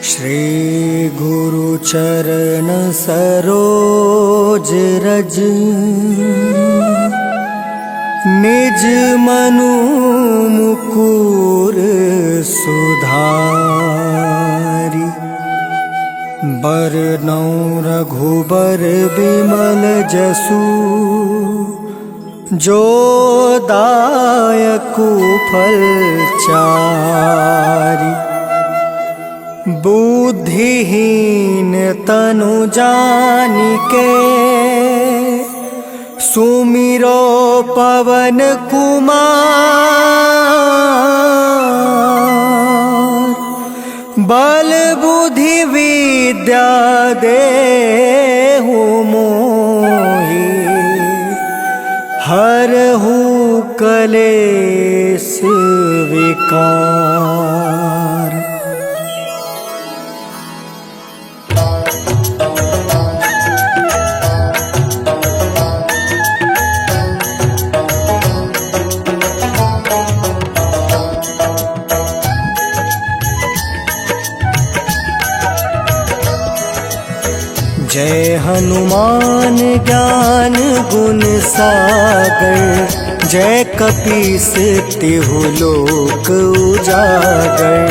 श्री गुरु चरण सरोज रज निज मनु मुकुर सुधारि। बरनौ रघुबर बिमल जसु जो दायकु फल चारि। बुद्धिहीन तनु जानिके सुमिरो पवन कुमार। बल बुद्धि विद्या देहु मोहि हरहु कलेश विकार। जय हनुमान ज्ञान गुण सागर। जय कपीस तिहु लोक उजागर।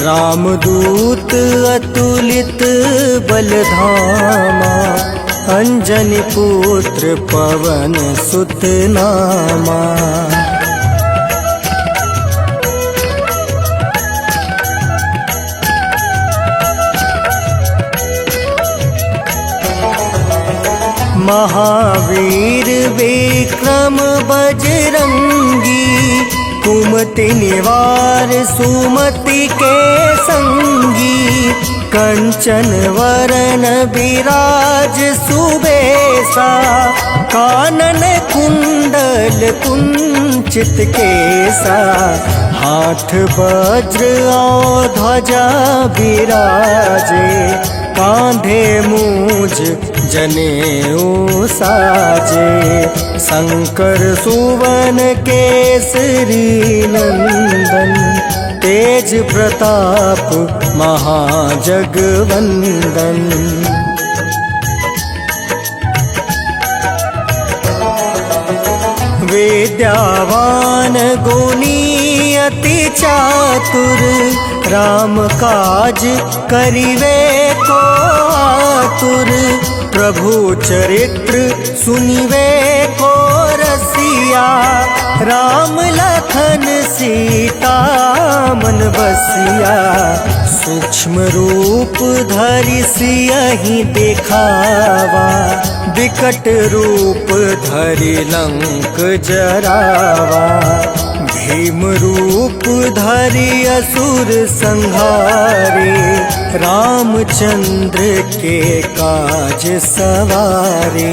रामदूत अतुलित बल धामा। अंजनी पुत्र पवन सुत नामा। महावीर विक्रम बजरंगी। कुमति निवार सुमति के संगी। कंचन वरन विराज सुबेसा। कानन कुंडल कुंचित केसा। हाथ वज्र और ध्वजा विराजे। कांधे मूज जनेऊ साजे। शंकर सुवन केसरी नंदन। तेज प्रताप महाजगवंदन। विद्यावान गुणी अति चातुर। राम काज करिवे को आतुर। प्रभु चरित्र सुनिवे को रसिया। राम लखन सीता मन बसिया। सूक्ष्म रूप धरि सियहि दिखावा। विकट रूप धरि लंक जरावा। भीम रूप धरि असुर संहारे। रामचंद्र के काज सवारे।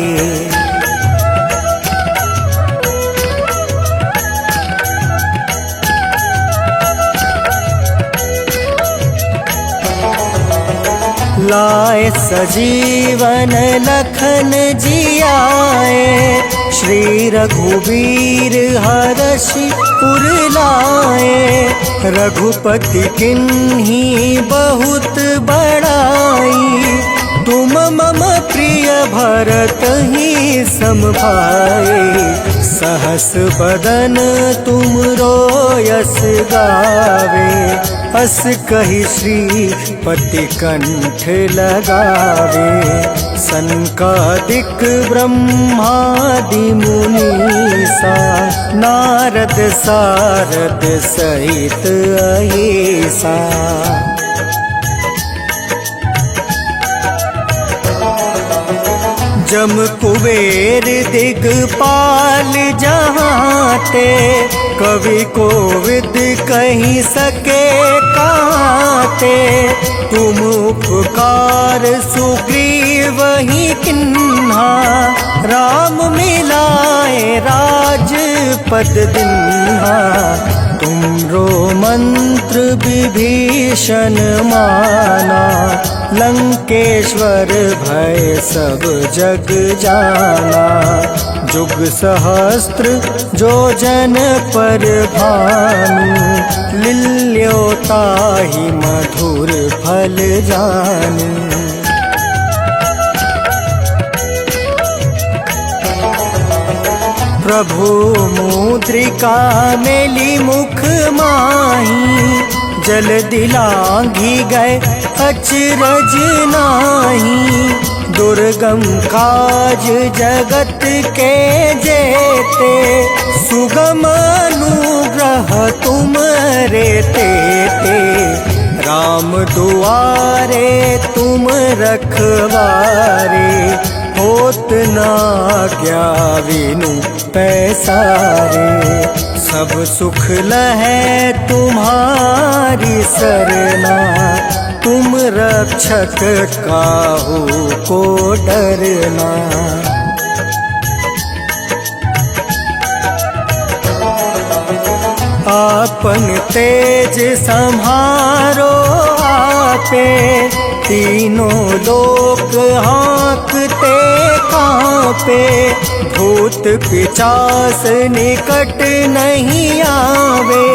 लाए सजीवन लखन जियाए। श्री रघुवीर हरषि उर लाए। रघुपति किन्ही बहुत बड़ाई। तुम मम प्रिय भरत ही सम भाई। सहस बदन तुम यश गावे। अस कहि श्रीपति कंठ लगावे। सनकादिक ब्रह्मादि मुनीसा। नारद सारद सहित अहिसा। जम कुबेर दिगपाल जहाते। कवि कोविद कहि सके काते। तुम उपकार सुग्रीव ही किन्हा। राम मिलाए राजपद दिन्हा। तुमरो मंत्र विभीषण माना, लंकेश्वर भय सब जग जाना। जुग सहस्त्र जो जन पर भानु, लील्यो ताहि मधुर फल जानु। प्रभु मुद्रिका मेली मुख माही, जल दिलांघी गए अचरज नाही। दुर्गम काज जगत के जेते, सुगम अनुग्रह तुम रे तेते। राम दुआरे तुम रखवारे, होत न आज्ञा बिनु पैसारे। सब सुख लहै तुम्हारी सरना, तुम रक्षक काहू को डरना। आपन तेज सम्हारो आपे, तीनों लोक हाँकते कांपे। भूत पिचास निकट नहीं आवे,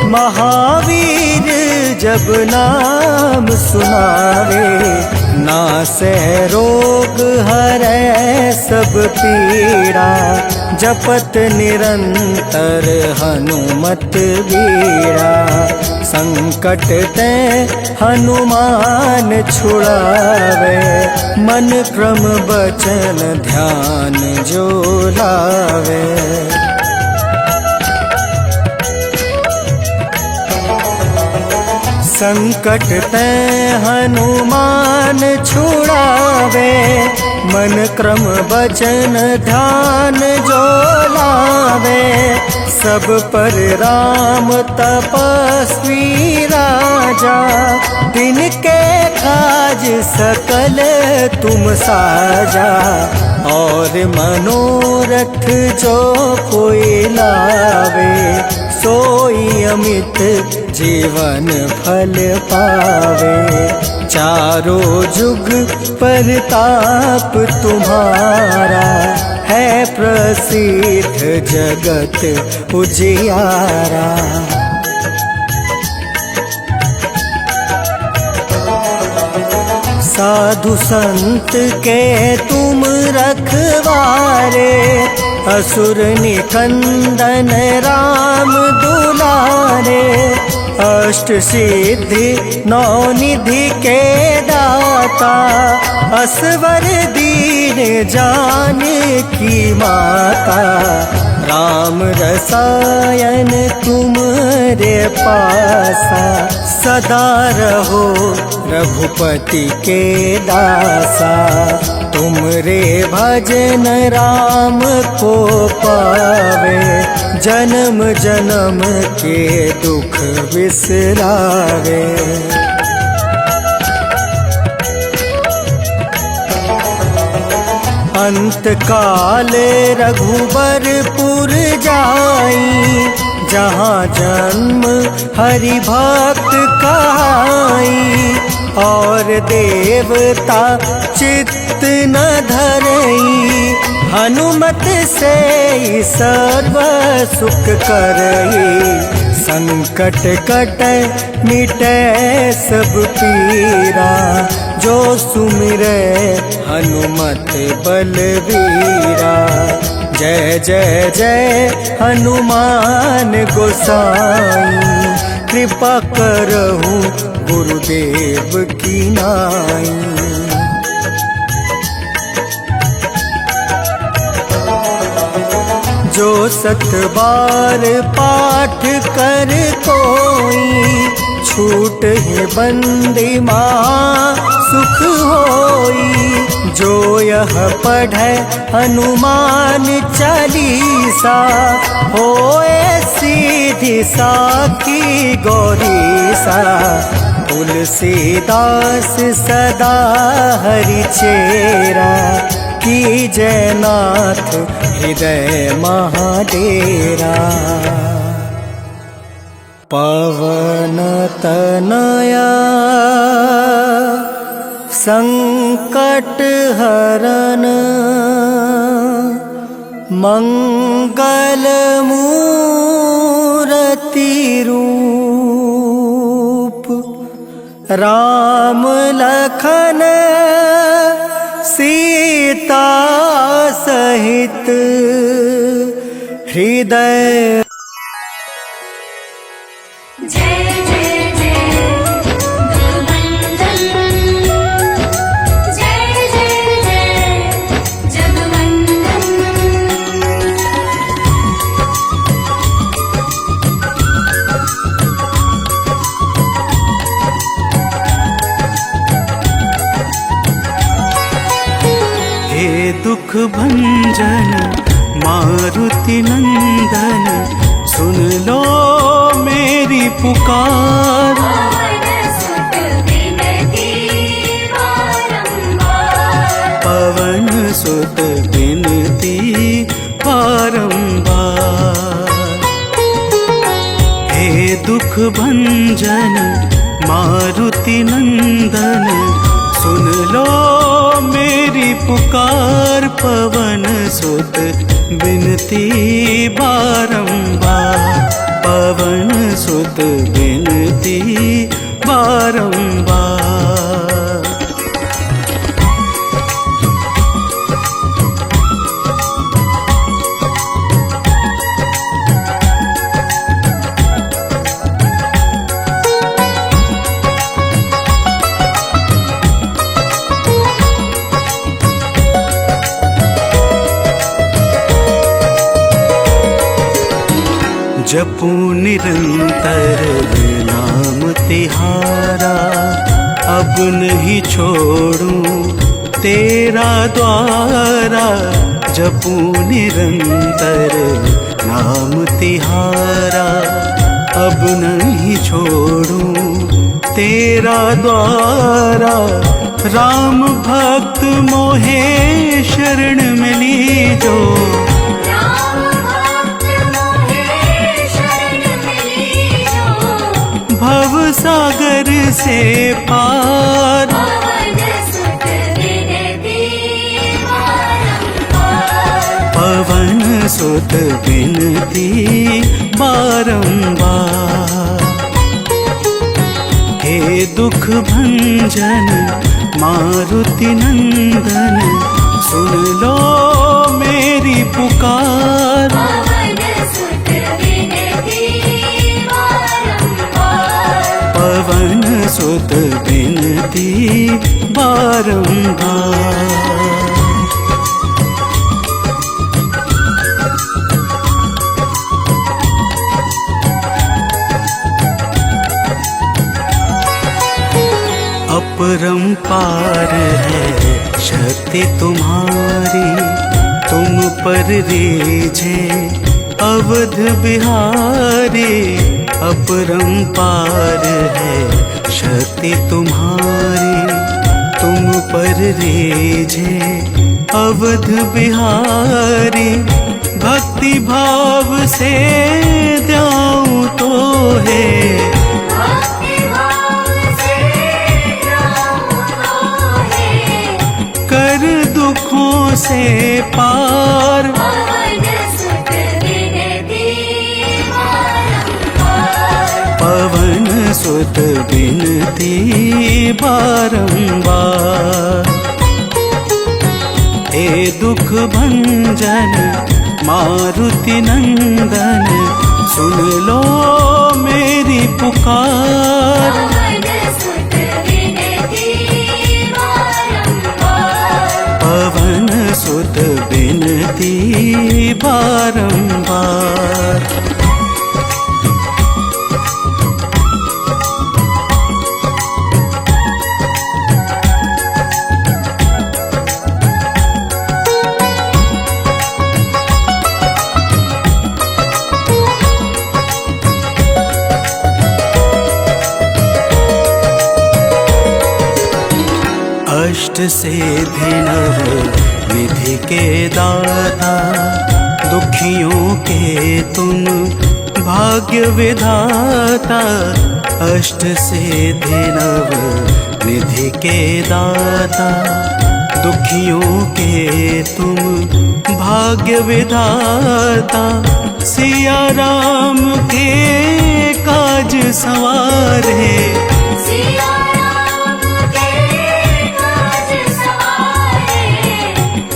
महावीर जब नाम सुनावे। नासै रोग हरै सब पीड़ा, जपत निरंतर हनुमत बीड़ा। संकट ते हनुमान छुड़ावे, मन क्रम बचन ध्यान जो लावे। संकट ते हनुमान छुड़ावे, मन क्रम बचन ध्यान जो लावे। सब पर राम तपस्वी राजा, तिनके काज सकल तुम साजा। और मनोरथ जो कोई लावे, सोई अमित जीवन फल पावे। चारों जुग परताप तुम्हारा, है प्रसिद्ध जगत उजियारा। साधु संत के तुम रखवारे, असुर निकंदन राम दुलारे। अष्ट सिद्धि नौ निधि के दाता, असवर दीन जानकी माता। राम रसायन तुमरे पासा, सदा रहो रघुपति के दासा। तुमरे भजन राम को पावे, जन्म जन्म के दुख बिसरावे। अंत काल रघुबरपुर जाई, जहाँ जन्म हरि भक्त कहाई। और देवता चित्त न धरई, हनुमत से सर्व सुख करई। संकट कटै मिटै सब पीरा, जो सुमिरै हनुमत बलवीरा। जय जय जय हनुमान गोसाई, कृपा करहु गुरुदेव की नाई। जो सत बार पाठ कर कोई, छूट है बंदी माँ सुख होई। जो यह पढ़े हनुमान चालीसा, होए सीधी साखी गौरीसा। तुलसीदास सदा हरि चेरा, की जयनाथ हृदय महाडेरा। पवन तनया संकट हरन मंगल मूरति रूप राम लखन सीता सहित हृदय। जय जय जय जगवंदन, जय जय जय जगवंदन। हे दुख भंजन मारुति नंदन, सुन लो मेरी पुकार। पवन सुत विनती बारंबार। हे दुख भंजन मारुति नंदन, सुन लो मेरी पुकार। पवन सुत विनती बारंबार, पवन सुत विनती बारंबार। जपू निरंतर नाम तिहारा, अब नहीं छोड़ूं तेरा द्वारा। जपू निरंतर नाम तिहारा, अब नहीं छोड़ूं तेरा द्वारा। राम भक्त मोहे शरण मिली जो, भव सागर से पार। पवन सुत विनती बारंबार। हे दुख भंजन मारुति नंदन, सुन लो मेरी पुकार। पवन सुत विनती बारंबार। अपरंपार है शक्ति तुम्हारी, तुम पर रीझे अवध बिहारी। अपरंपार है शक्ति तुम्हारी, तुम पर रीझे अवध बिहारी। भक्ति भाव से द्याऊं तो है, कर दुखों से पार। पवन सुत विनती बारंबार। हे दुख भंजन मारुति नंदन, सुन लो मेरी पुकार। पवन सुत विनती बारंबार। अष्ट सिद्धि नव निधि के दाता, दुखियों के तुम भाग्य विधाता अष्ट सिद्धि नव निधि के दाता। दुखियों के तुम भाग्य विधाता, सिया राम के काज संवारे। सिया राम के काज सवारे,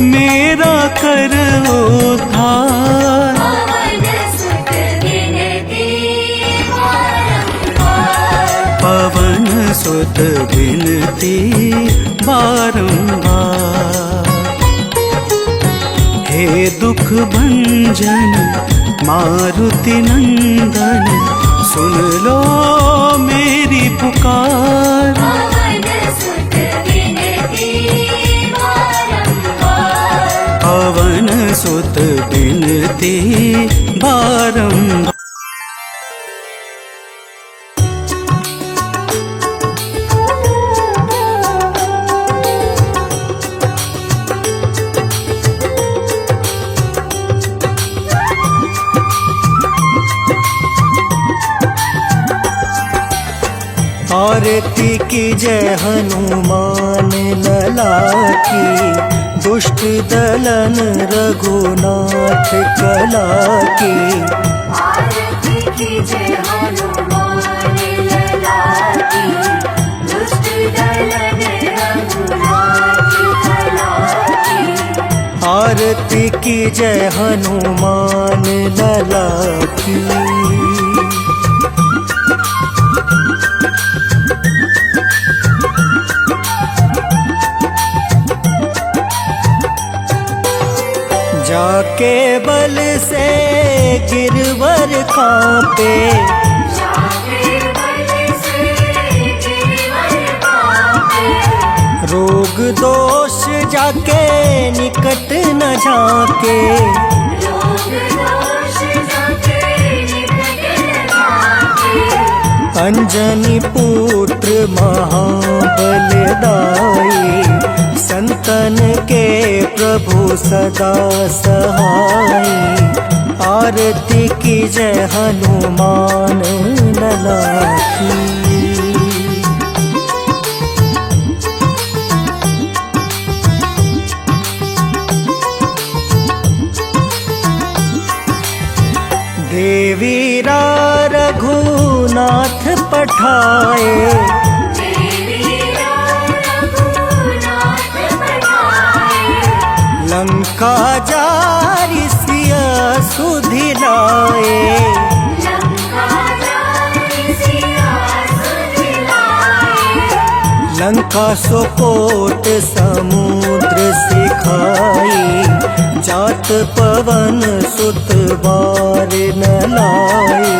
मेरा कर उद्धार। पवन सुत विनती बारंबार, पवन सुत विनती बारंबार। हे दुख भंजन मारुति नंदन, सुन लो मेरी पुकार। पवन सुत विनती बारंबार, पवन सुत विनती बारंबार। आरती की जय हनुमान लला की, दुष्ट दलन रघुनाथ कला की। आरती की जय हनुमान लला की, दुष्ट दलन रघुनाथ कला की। आरती की जय हनुमान लला की। जाके बल से गिरवर कांपे, जाके बल से गिरवर कांपे, रोग दोष जाके निकट न झाके। रोग दोष जाके निकट न जाके। अंजनी पुत्र महाबलदाई, संतन के प्रभु सदा सहाय। आरती की जय हनुमान लला की। देवीरा रघुनाथ पठाए, देवीरा रघुनाथ पठाए। लंका जारि सिया सुधिलाए। लंका जारि सिया सुधिलाए। लंका सोकोट समुद्र सिखाई, जात पवन सुत बार न लाए।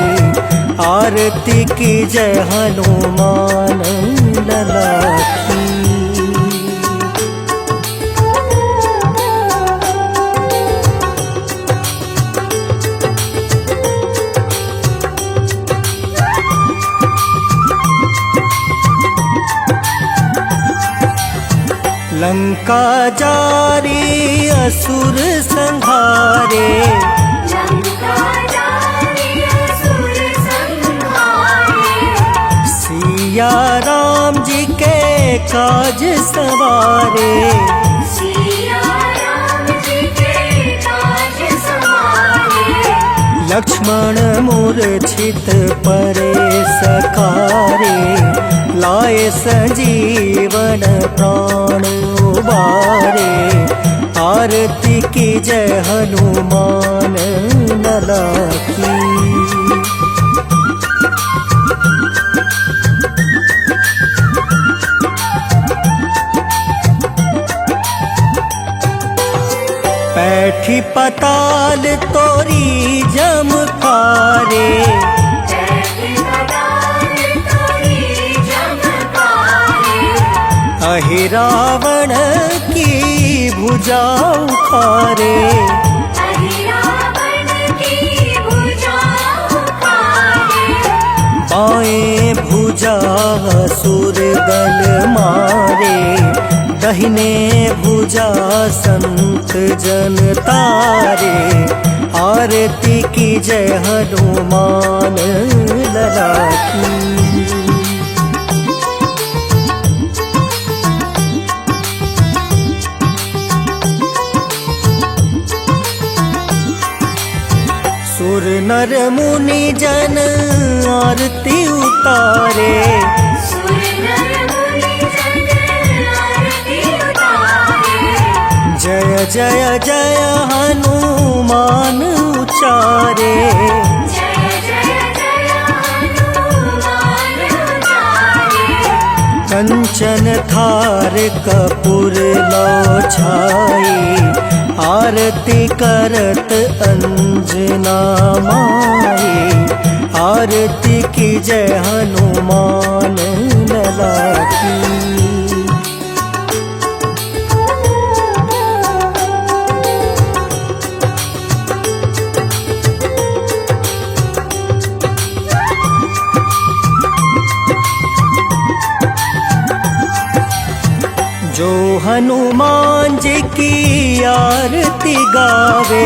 आरती की जय हनुमान लला की। लंका जारी असुर संहारे, लंका जारि असुर संहारे। सिया राम जी के काज सवारे। सिया राम जी के काज सवारे। लक्ष्मण मूर्छित परे सकारे, लाए संजीवन प्राण उबारे। आरती की जय हनुमान लला की। पैठी पताल तोरी जमकारे, पैठी पताल तोरी जमकारे। अहि रावण की भुजा उखारे। अहि रावण की भुजा उखारे। बाएं भुजा असुर दल मारे, दहिने दाहिने भुजा संत जन तारे, आरती की जय हनुमान लला की। सुर नर मुनि जन आरती उतारे, सुर नर मुनि जन आरती उतारे। जय जय जय हनुमान उचारे। जय जय जय हनुमान उचारे। कंचन थार कपूर लो छाई, आरती करत अंजना माई। आरती की जय हनुमान लला की। जो हनुमान जी की आरती गावे,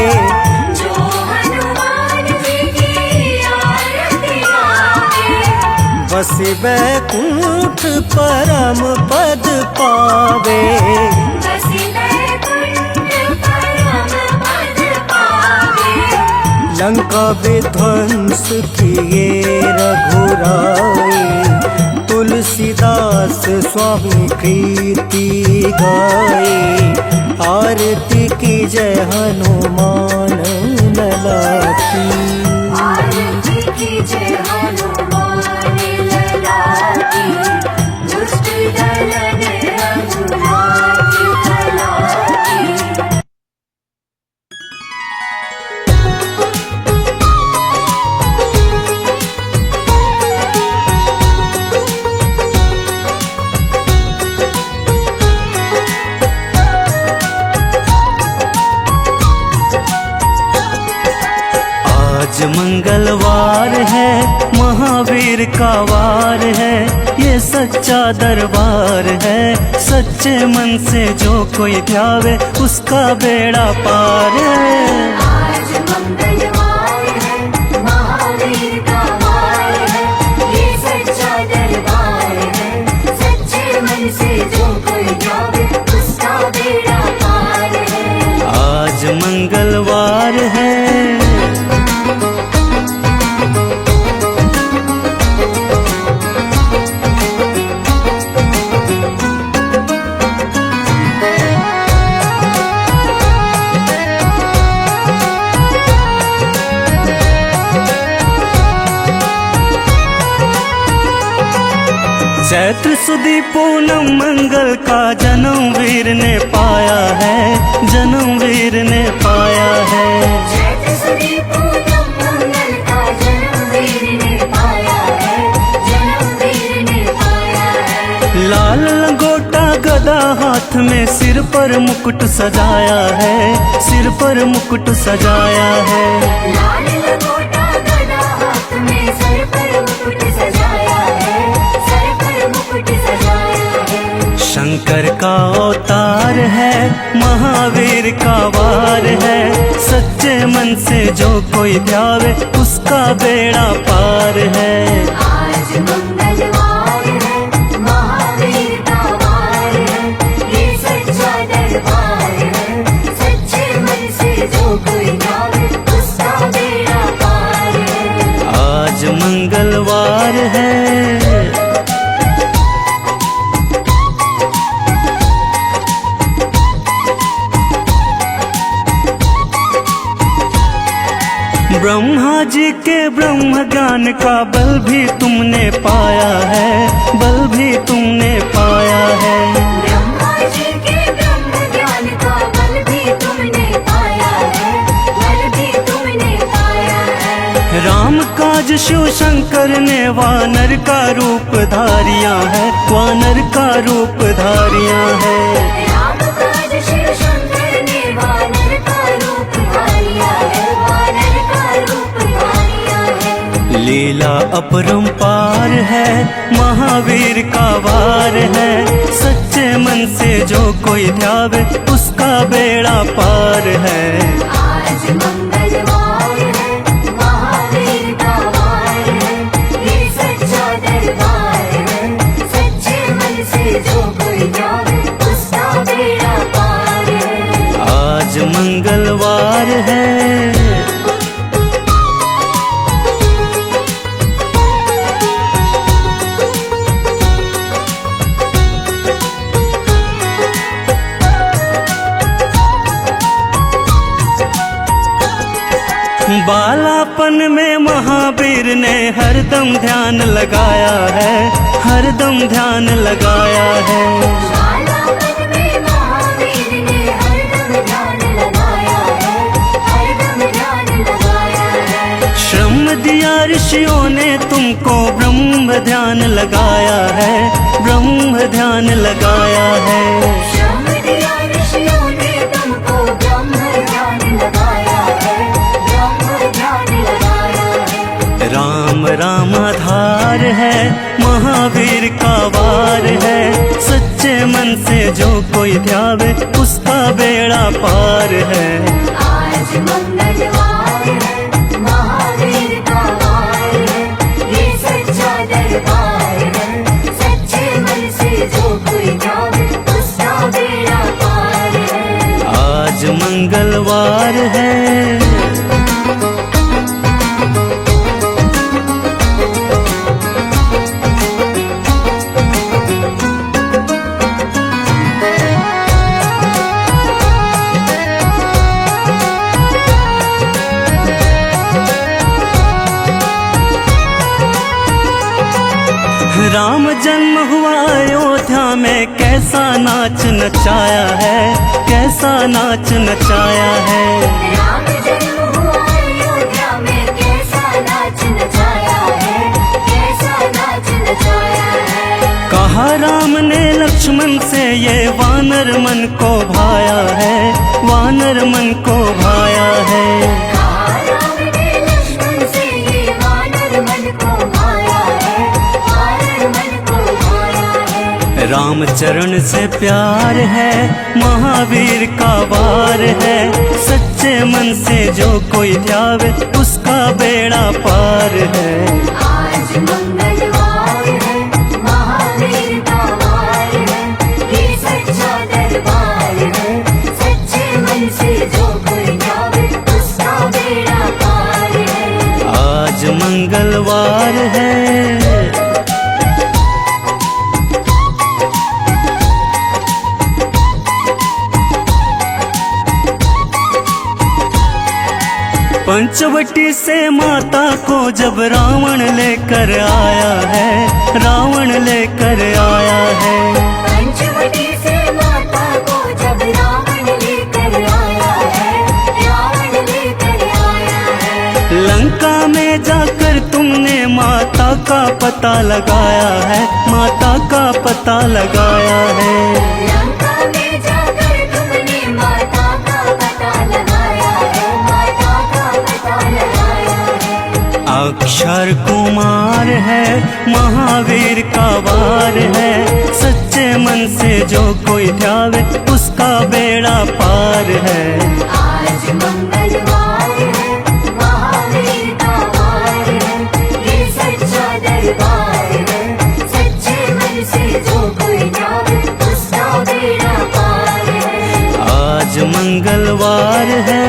जो हनुमान जी की आरती गावे। बस बैकुंठ परम पद पावे। बस बैकुंठ परम पद पावे। लंका विध्वंस किए रघुराई, तुलसीदास स्वामी कृति गाए। आरती की जय हनुमान लला की। आरती की जय हनुमान लला की। दुष्ट दलन हनुमान की कला की। आज मंगलवार है, महावीर का वार है। ये सच्चा दरबार है, सच्चे मन से जो कोई ध्यावे उसका बेड़ा पार है। आज मंगलवार है, महावीर का वार है। ये सच्चा दरबार है, सच्चे मन से जो कोई जावे उसका बेड़ा पार है। आज मंगलवार है। चैत्र सुदी पूनम मंगल का जन्म वीर ने पाया है, जन्म वीर ने पाया है। चैत्र सुदी पूनम मंगल का जन्म वीर ने पाया है, जन्म वीर ने पाया है। लाल लंगोटा गदा हाथ में, सिर पर मुकुट सजाया है, सिर पर मुकुट सजाया है। लाल लंगोटा गदा हाथ में, सर पर मुकुट सजाया है, सर पर मुकुट सजाया है। शंकर का अवतार है, महावीर का वार है। सच्चे मन से जो कोई ध्यावे उसका बेड़ा पार है। आज मंगलवार है, महावीर का वार है। ये सच्चा दरबार है, सच्चे मन से जो कोई जावे उसका बेड़ा पार है। आज मंगलवार है। ब्रह्मा जी के ब्रह्म ज्ञान का बल भी तुमने पाया है, बल भी तुमने पाया है। ब्रह्मा जी के ब्रह्म ज्ञान का बल भी तुमने पाया है, बल भी तुमने पाया है। राम काज शिव शंकर ने वानर का रूप धारिया है, वानर का रूप धारिया है। राम काज शिव शंकर ने वानर का रूप धारिया है, वानर का रूप धारिया है। लीला अपरंपार है, महावीर का वार है। सच्चे मन से जो कोई ध्यावे उसका बेड़ा पार है। आज मंगलवार है, महावीर का वार है, ये सच्चा दरबार है। सच्चे मन से जो कोई जावे उसका बेड़ा पार है। आज मंगलवार है। बालापन में महावीर ने हरदम ध्यान लगाया है, हरदम ध्यान लगाया है। बालापन में महावीर ने हरदम ध्यान लगाया है, हरदम ध्यान लगाया है। श्रम दिया ऋषियों ने तुमको ब्रह्म ध्यान लगाया है, ब्रह्म ध्यान लगाया है। श्रम दिया ऋषियों ने तुमको ब्रह्म ध्यान लगाया है, ब्रह्म ध्यान लगाया है। राम रामाधार है, महावीर का वार है। सच्चे मन से जो कोई ध्यावे उसका बेड़ा पार है। आज मंगलवार है, महावीर का वार है, ये सच्चा दरबार है। सच्चे मन से जो कोई जावे उसका बेड़ा पार है। आज मंगलवार है। राम जन्म हुआ अयोध्या में, कैसा नाच नचाया है, कैसा नाच नचाया है। राम जन्म हुआ अयोध्या में, कैसा नाच नचाया है, कैसा नाच नचाया है। कहा राम ने लक्ष्मण से ये वानर मन को भाया है, वानर मन को भाया है। कहा राम ने लक्ष्मण से ये वानर मन को भाया है, वानर मन को भाया है। राम चरण से प्यार है, महावीर का वार है। सच्चे मन से जो कोई ध्यावे उसका बेड़ा पार है। आज मंगलवार है, महावीर का वार है, ये सच्चा दरबार है। सच्चे मन से जो कोई जावे उसका बेड़ा पार है। आज मंगलवार है। पंचवटी से माता को जब रावण लेकर आया है, रावण लेकर आया है। पंचवटी से माता को जब रावण लेकर आया है, रावण लेकर आया है। लंका में जाकर तुमने माता का पता लगाया है, माता का पता लगाया है। लंका में जाकर तुमने माता का पता लगाया है, माता का पता लगाया है। अक्षर कुमार है, महावीर का वार है। सच्चे मन से जो कोई ध्यावे उसका बेड़ा पार है। आज मंगलवार है, महावीर का वार है, ये सच्चा दरबार है। सच्चे मन से जो कोई जावे उसका बेड़ा पार है। आज मंगलवार है।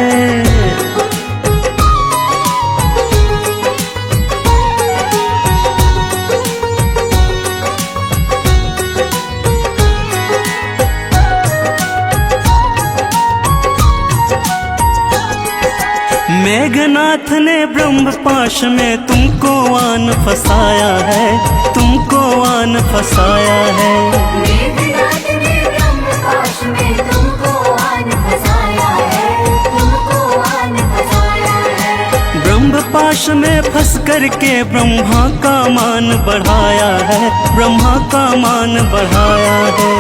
मेघनाथ ने ब्रह्म पाश में तुमको आन फसाया है, तुमको आन फसाया है। मेघनाथ ने ब्रह्म पाश में तुमको आन फसाया है, तुमको आन फसाया है। ब्रह्म पाश में फंस करके ब्रह्मा का मान बढ़ाया है, ब्रह्मा का मान बढ़ाया है।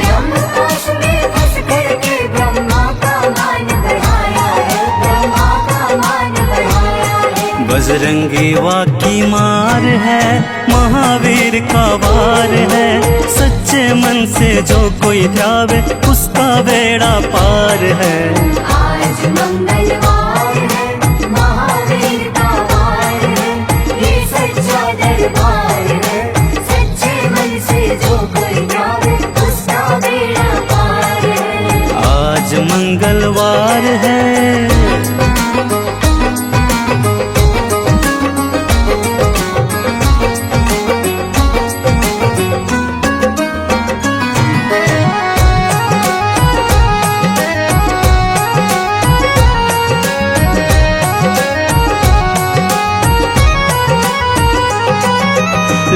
ब्रह्म पाश में फंस करके ब्रह्मा का मान बढ़ाया है, ब्रह्मा का मान बढ़ाया है। बजरंगी वाकी मार है, महावीर का वार है। सच्चे सच्चे मन से जो कोई ध्यावे उसका बेड़ा पार है। आज मंगलवार है, महावीर का वार है, ये सच्चा दरबार है। सच्चे मन से जो कोई ध्यावे उसका बेड़ा पार है। आज मंगलवार है।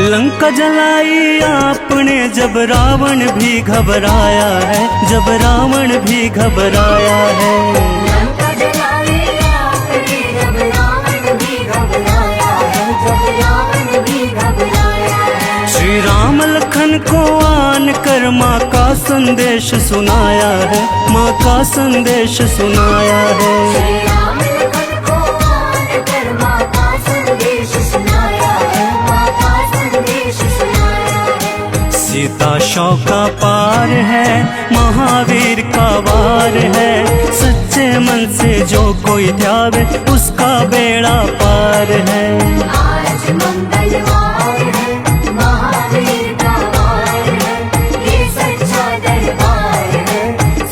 लंका जलाई आपने जब रावण भी घबराया है, जब रावण भी घबराया है। लंका जलाई आपने जब रावण भी घबराया है, जब रावण भी घबराया है। श्री राम लखन को आन कर माँ का संदेश सुनाया है, माँ का संदेश सुनाया है। श्री राम लखन को आन कर माँ का संदेश सुनाया है, माँ का संदेश सुनाया है। सीता शौका पार है, महावीर का वार है। सच्चे मन से जो कोई ध्यावे उसका बेड़ा पार है। आज मंगलवार है, महावीर का वार है, ये सच्चा दरबार है।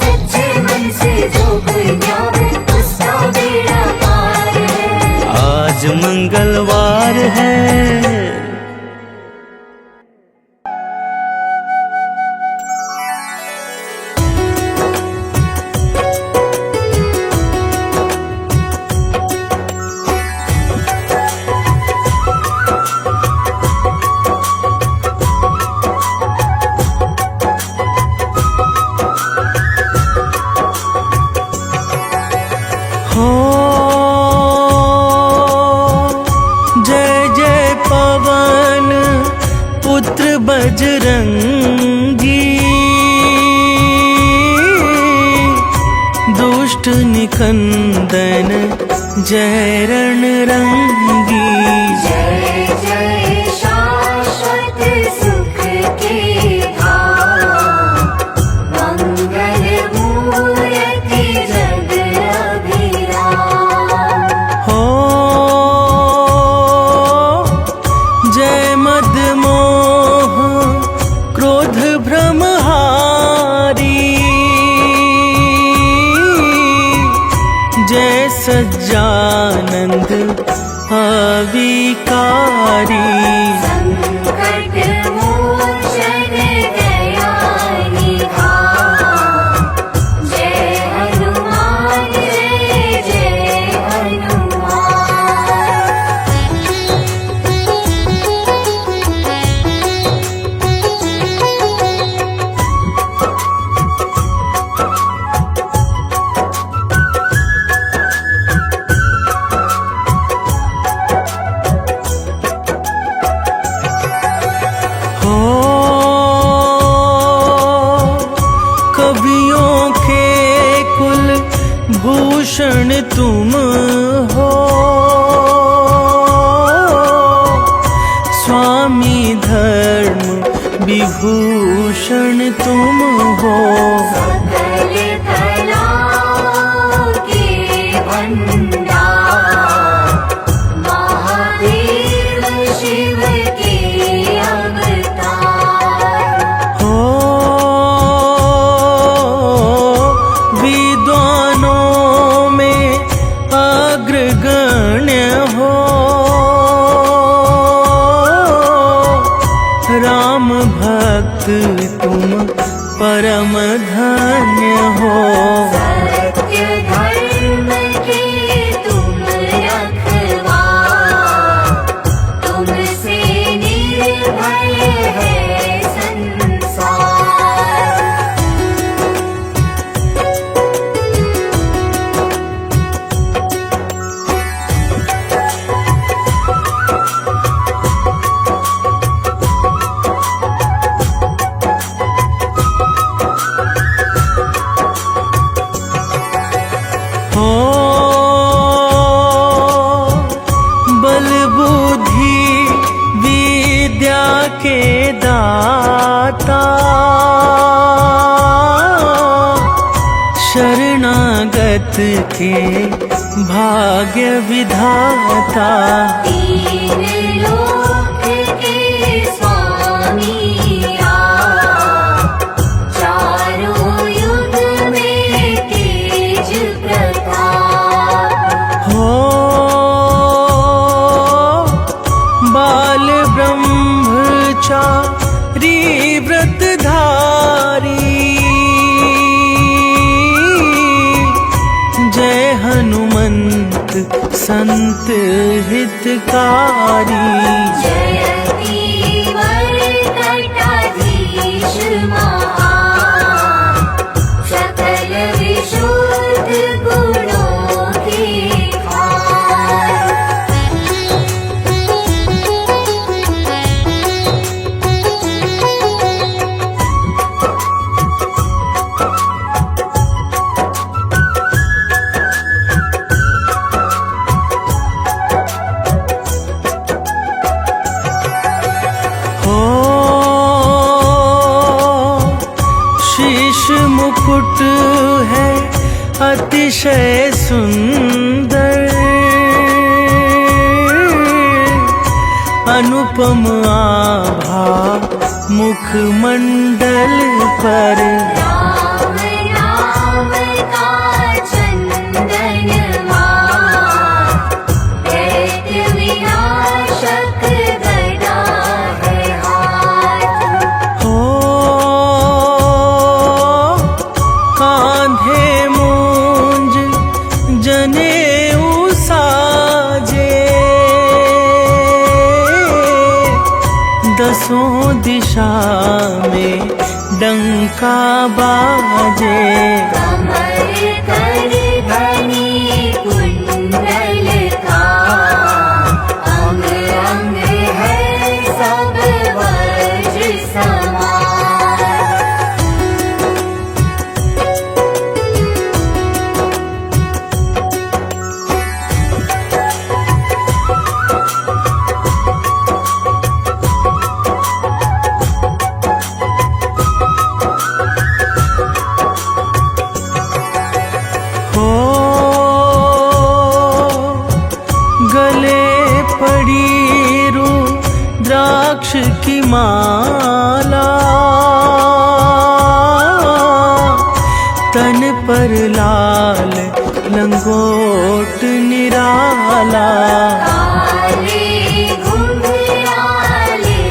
सच्चे मन से जो कोई ध्यावे उसका बेड़ा पार है। आज मंगलवार है। हो जय जय पवन पुत्र बजरंगी, दुष्ट निकंदन जय रणरंगी। जय जय शाश्वत सुख के धाम, मंगल मूर्ति जग अभिराम। हो जय मद मोह क्रोध भ्रमहारी, जय सज्जानंद अविकारी। संकट मोचन दया निधान, जय हनुमान जय जय हनुमान। हो कवियों के कुल भूषण तुम हो, स्वामी धर्म विभूषण तुम हो। सकल कलाओं के भंडार, महादेव शिव के अवतार। हो विद्वानों में अग्रगण्य हो, राम भक्त तुम परम धन्य हो। सत्य धर्म के तुम रखवार, तुमसे निर्भय है संसार। हो बल बुद्धि विद्या के दाता, भक्त के भाग्य विधाता। तीन लोक के स्वामी आप, चारों युग में तेज प्रताप। हो बाल ब्रह्मचारी व्रतधारी, जय हनुमंत संत हितकारी। जयति वरकटाधीश महान, सकल विशुद्ध गुणों के खान। हो शीश मुकुट है अतिशय सुंदर, अनुपम आभा मुखमंडल पर। राम नाम का चंदन मान, दैत्य विनाशक गदा है हाथ। हो कांधे मूंज जनेऊ साजे, दसों दिशा में डंका बाजे। कमर कर धनी कुंडल का, अंग अंग है सब वज्र समान। हो गले पड़ी रुद्राक्ष की माला, तन पर लाल लंगोट निराला। काले घुंघराले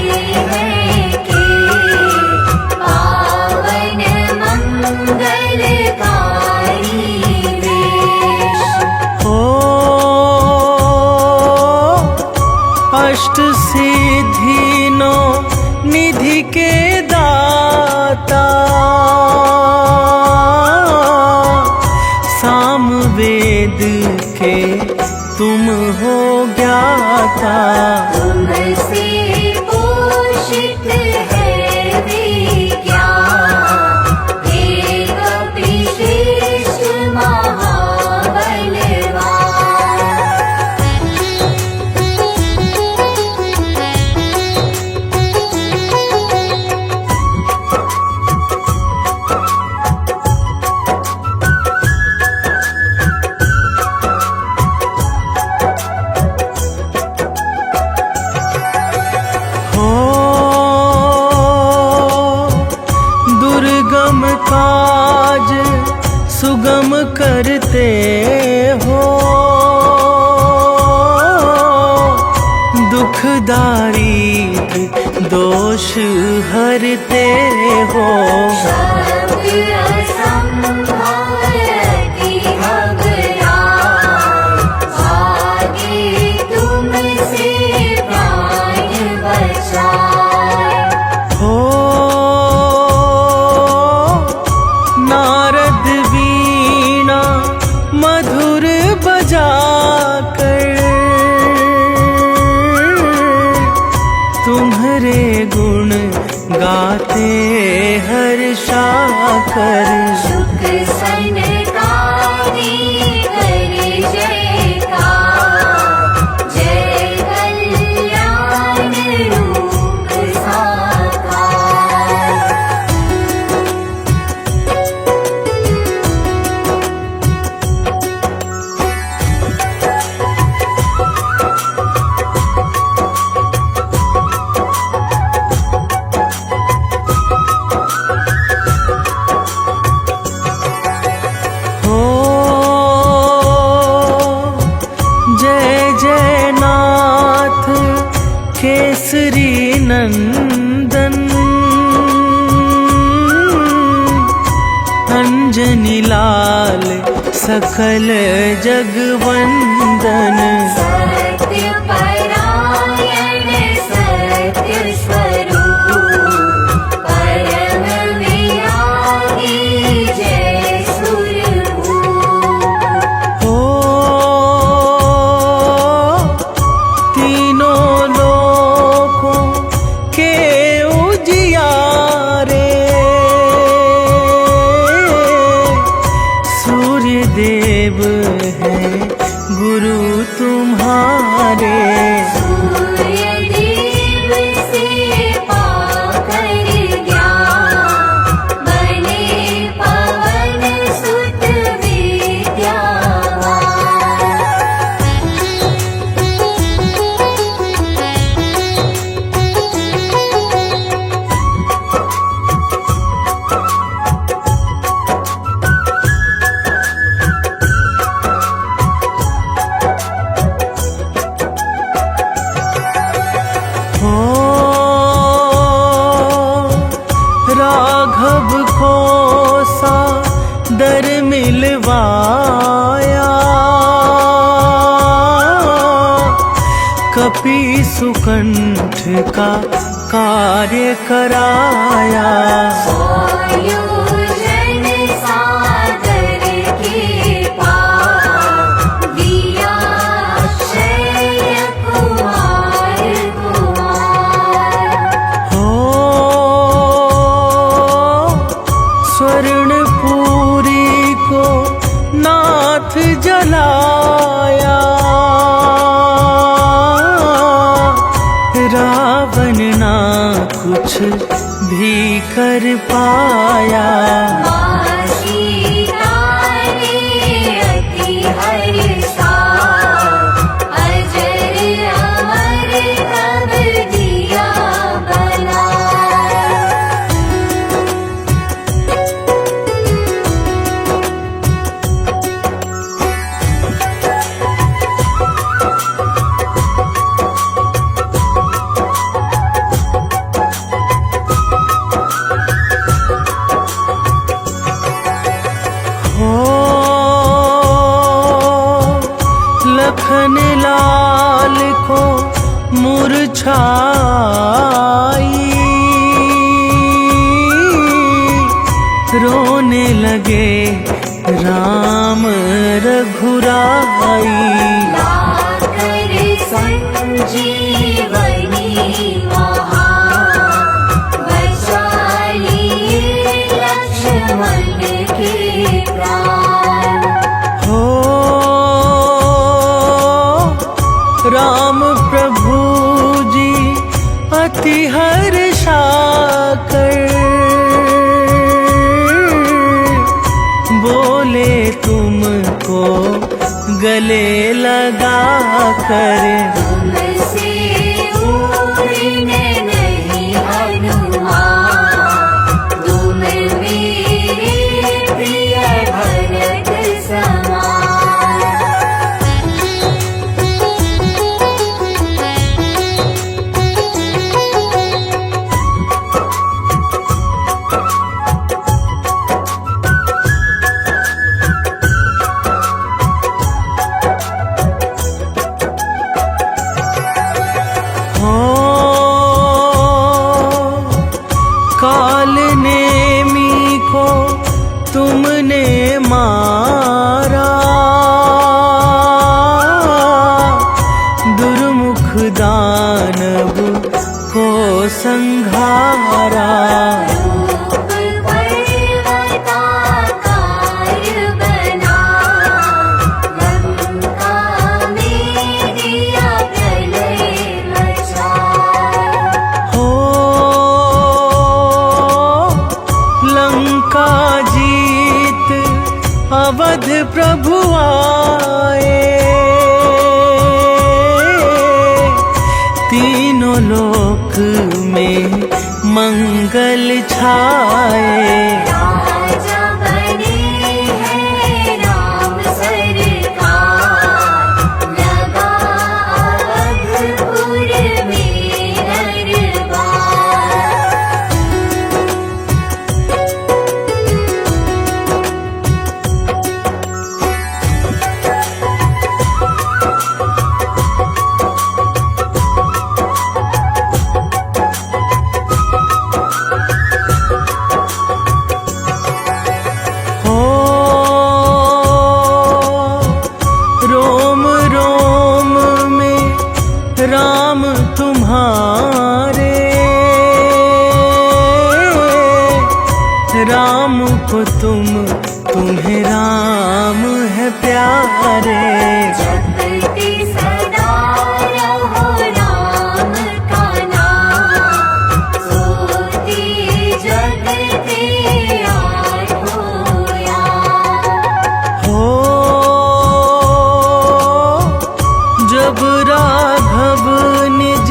हैं के, पावन मंगलकारी वेश। हो अष्ट सिद्धि नो निधि के दाता, साम वेद के तुम हो ज्ञाता। तुमसे पोषित है विज्ञान, एक विशेष महाबलवान। हो दुर्गम काज सुगम करते हो, दुखदारी दोष हरते हो। शब्द असंभव अति घबराए, भागे तुमसे प्राण बचाए। हो नारद वीणा मधुर बजाकर, तुम्हारे गुण गाते हर्षाकर। शुक सनकादि कर जयकार, जय कल्याण रूप साकार। अंजनी लाल सकल जगवंदन। सत्य परायण सत्य स्वरूप परम विरागी जय सूर्यभूप। हो तीनों लोकों के उजियारे सूर्य देव है गुरु तुम्हारे। सूर्य देव से पाकर ज्ञान बने पवन सुत विद्यावान। हो राघव को सा दर मिलवाया कपि सुकंठ का कार्य कराया। आयोजन सागर के पार दिया अक्षय कुमार कुमार। हो स्वर्णपुरी को नाथ जलाया रावण ना कुछ भी कर पाया। माँ सीता ने अति हर्षा अजर अमर तब दिया बना। हो लखन लाल को मुरझाई रोने लगे राम रघुराई। लाकर संजीवनी वहाँ बचा लिए लक्ष्मण के प्राण। हो राम प्रभु जी अति हर्षाकर बोले तुमको गले लगा कर। तुमसे उड़ने नहीं हनुमान तुम मेरे प्रिय भरत समान। हो काल नेमी को तुमने मारा दुर्मुख दानव को संघारा। रूप पर्वताकार बना लंका में दिया प्रलय मचा। हो लंका जीत अवध प्रभु आए तीनों लोक में मंगल छाए। राजा बने हैं राम सरकार लगा अवधपुर में दरबार। को तुम्हें राम है प्यारे। जपते सदा रहो राम का नाम, सोती जगते आठों याम। हो जब राघव निज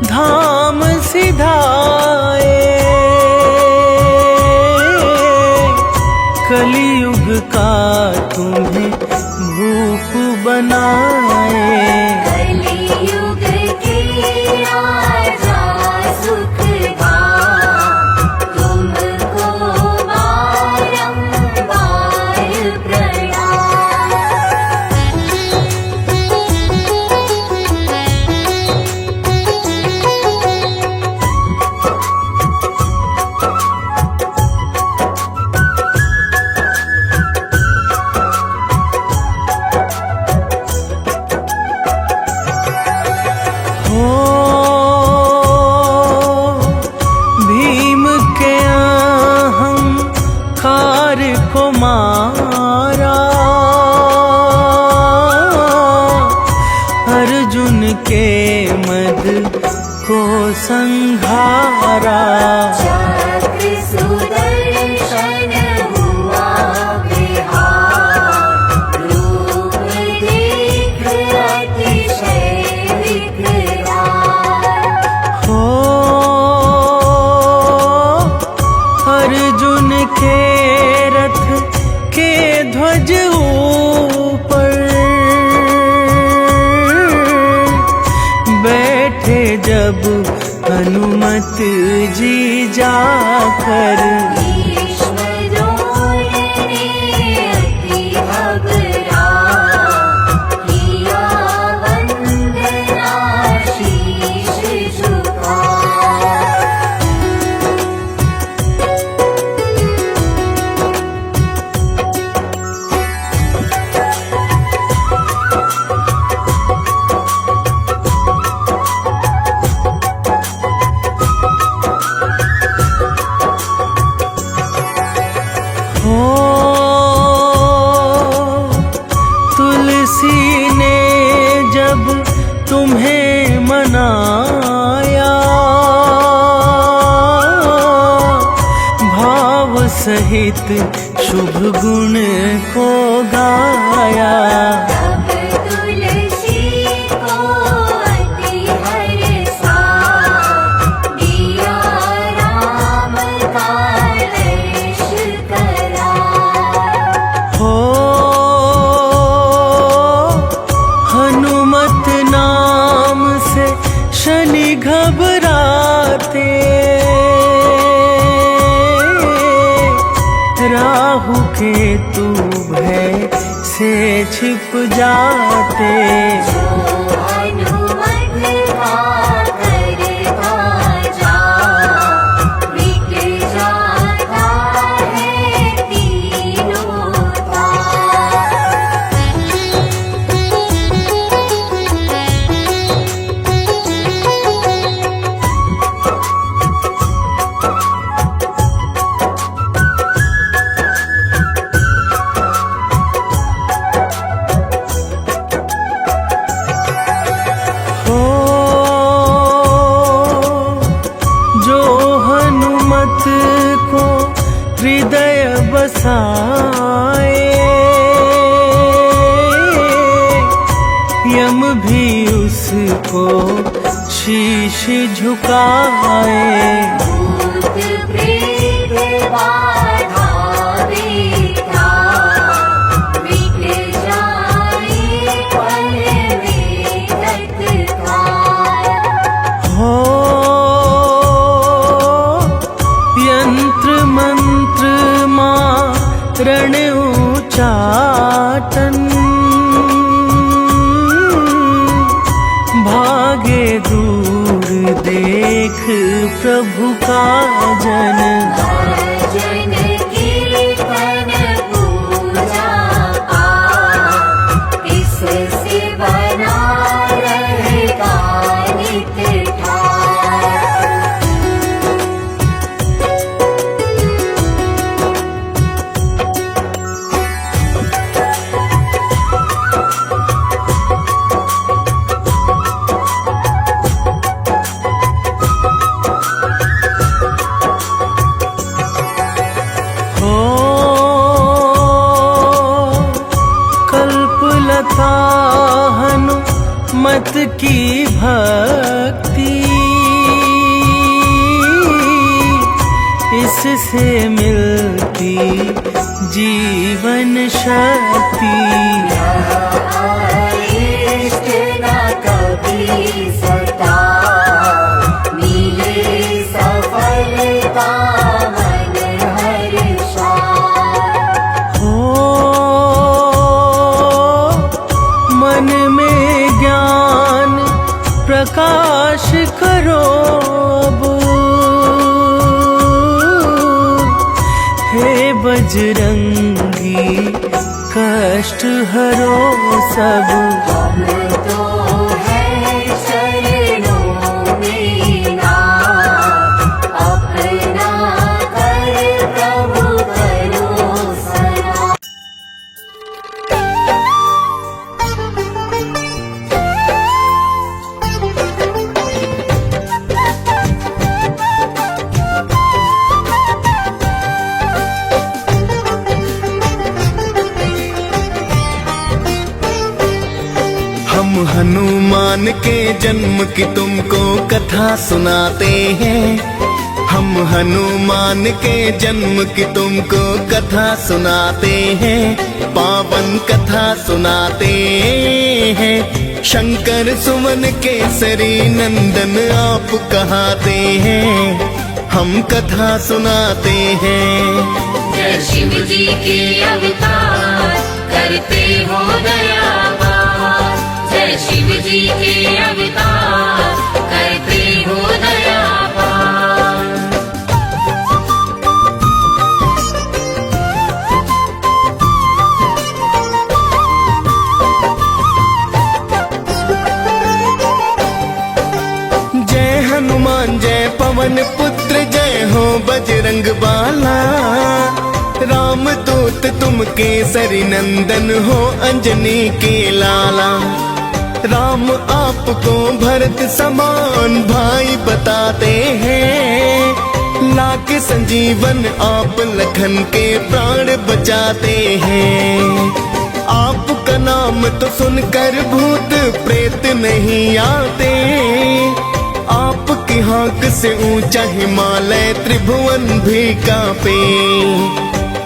धाम सिधाए, कलियुग का तुम्हें भूप बनाए। कलियुग के राजा सुखदाम, तुमको बारंबार प्रणाम। हो भीम के अहंकार को मारा, अर्जुन के मद को संघारा। चक्र सुदर्शन हुआ विहार, रूप देख अतिशय विकराल। हो अर्जुन के रथ के ध्वज ऊपर बैठे जब हनुमत जी जाकर। ईश्वरों ने अति घबरा, किया वंदना शीश झुका। हो तुलसी ने जब तुम्हें मनाया, भाव सहित शुभ गुण को गाया। तब तुलसी को अति हर्षा, दिया राम का यश करा। हो हनुमत नाम से शनि घबराते, राहु केतु भय से छिप जाते। जो हनुमत का करता जा, मिट जाता है तीनों ताप। हो जो हनुमत को हृदय बसाए, यम भी उसको शीश झुकाए। भूत प्रेत बाधा विद्या, मिट जाए पल में तत्काल। हो यंत्र मंत्र मारण उचाटन, भागे दूर देख प्रभु का जन। भजन कीर्तन पूजा पाठ, इससे बना रहेगा नित ठाठ। की भक्ति इससे मिलती जीवन शक्ति। इष्ट न कभी सता, मिले सफलता मन हर्षा। हो मन में ज्ञान प्रकाश करो अब, हे बजरंगी कष्ट हरो सब। हम तो है शरणों में नाथ, अपना कर प्रभु करो सना। हम हनुमान के जन्म की तुमको कथा सुनाते हैं। हम हनुमान के जन्म की तुमको कथा सुनाते हैं, पावन कथा सुनाते हैं। शंकर सुमन केसरी नंदन आप कहाते हैं, हम कथा सुनाते हैं। जय शिव जी के अवतार करते हो दयावार। जय शिव जी के अवतार करते हो दयावार। जय हनुमान जय पवन पुत्र, जय हो बजरंग बाला। राम दूत तुम केसरी नंदन हो, अंजनी के लाला। राम आपको भरत समान भाई बताते हैं, लाके संजीवन आप लखन के प्राण बचाते हैं। आपका नाम तो सुनकर भूत प्रेत नहीं आते, आपकी हाक से ऊंचा हिमालय त्रिभुवन भी कांपे।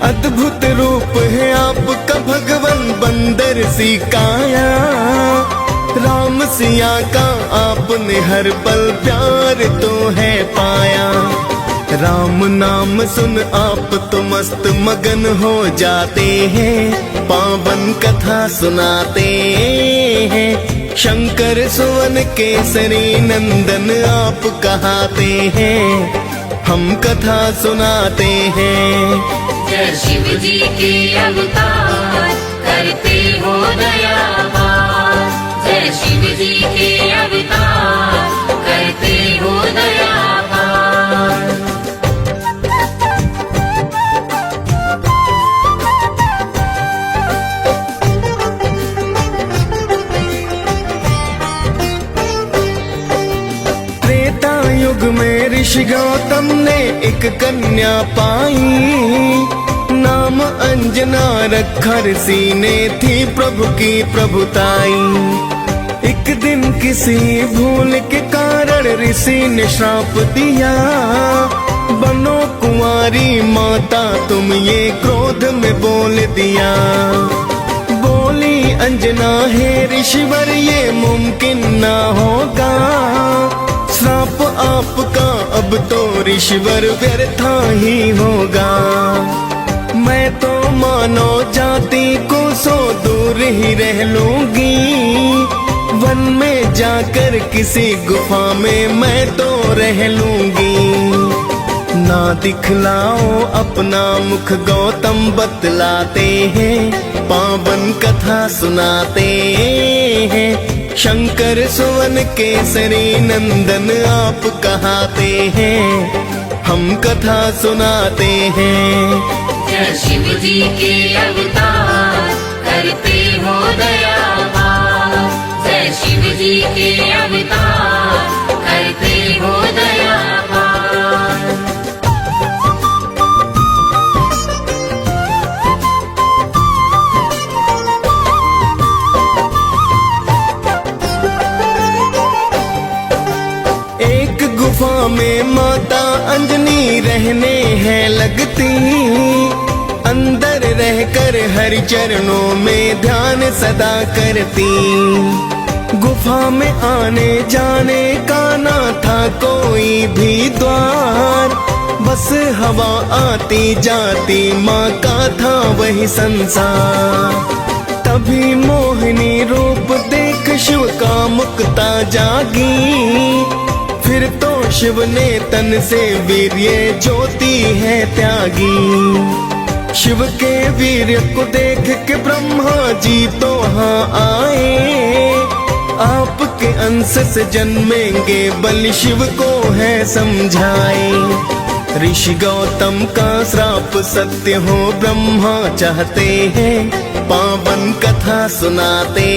अद्भुत रूप है आपका भगवन बंदर सी काया। राम सिया का आपने हर पल प्यार तो है पाया। राम नाम सुन आप तो मस्त मगन हो जाते हैं, पावन कथा सुनाते हैं। शंकर सुवन केसरी नंदन आप कहाते हैं, हम कथा सुनाते हैं। जय शिव जी के अवतार करते हो दयावार। जय शिव जी के अवतार करते हो दयावार। त्रेता युग में ऋषि गौतम ने एक कन्या पाई, नाम अंजना रखा ऋषि ने थी प्रभु की प्रभुताई। एक दिन किसी भूल के कारण ऋषि ने श्राप दिया, बनो कुंवारी माता तुम ये क्रोध में बोल दिया। बोली अंजना हे ऋषिवर ये मुमकिन ना होगा, श्राप आपका अब तो ऋषिवर व्यर्था ही होगा। मैं तो मानव जाति को सो दूर ही रह लूंगी, वन में जाकर किसी गुफा में मैं तो रह लूंगी। ना दिखलाओ अपना मुख गौतम बतलाते हैं, पावन कथा सुनाते हैं। शंकर सुवन केसरी नंदन आप कहाते हैं, हम कथा सुनाते हैं। जय शिव जी के अवतार करते हो दयावार। जय शिव जी के अवतार करते हो दयावार। ही रहने हैं लगती, अंदर रहकर हरि चरणों में ध्यान सदा करती। गुफा में आने जाने का ना था कोई भी द्वार, बस हवा आती जाती माँ का था वही संसार। तभी मोहिनी रूप देख शिव का मुक्ता जागी, फिर तो शिव ने तन से वीर्य ज्योति है त्यागी। शिव के वीर्य को देख के ब्रह्मा जी तो हाँ आए, आपके अंश से जन्मेंगे बलि शिव को है समझाए। ऋषि गौतम का श्राप सत्य हो ब्रह्मा चाहते हैं, पावन कथा सुनाते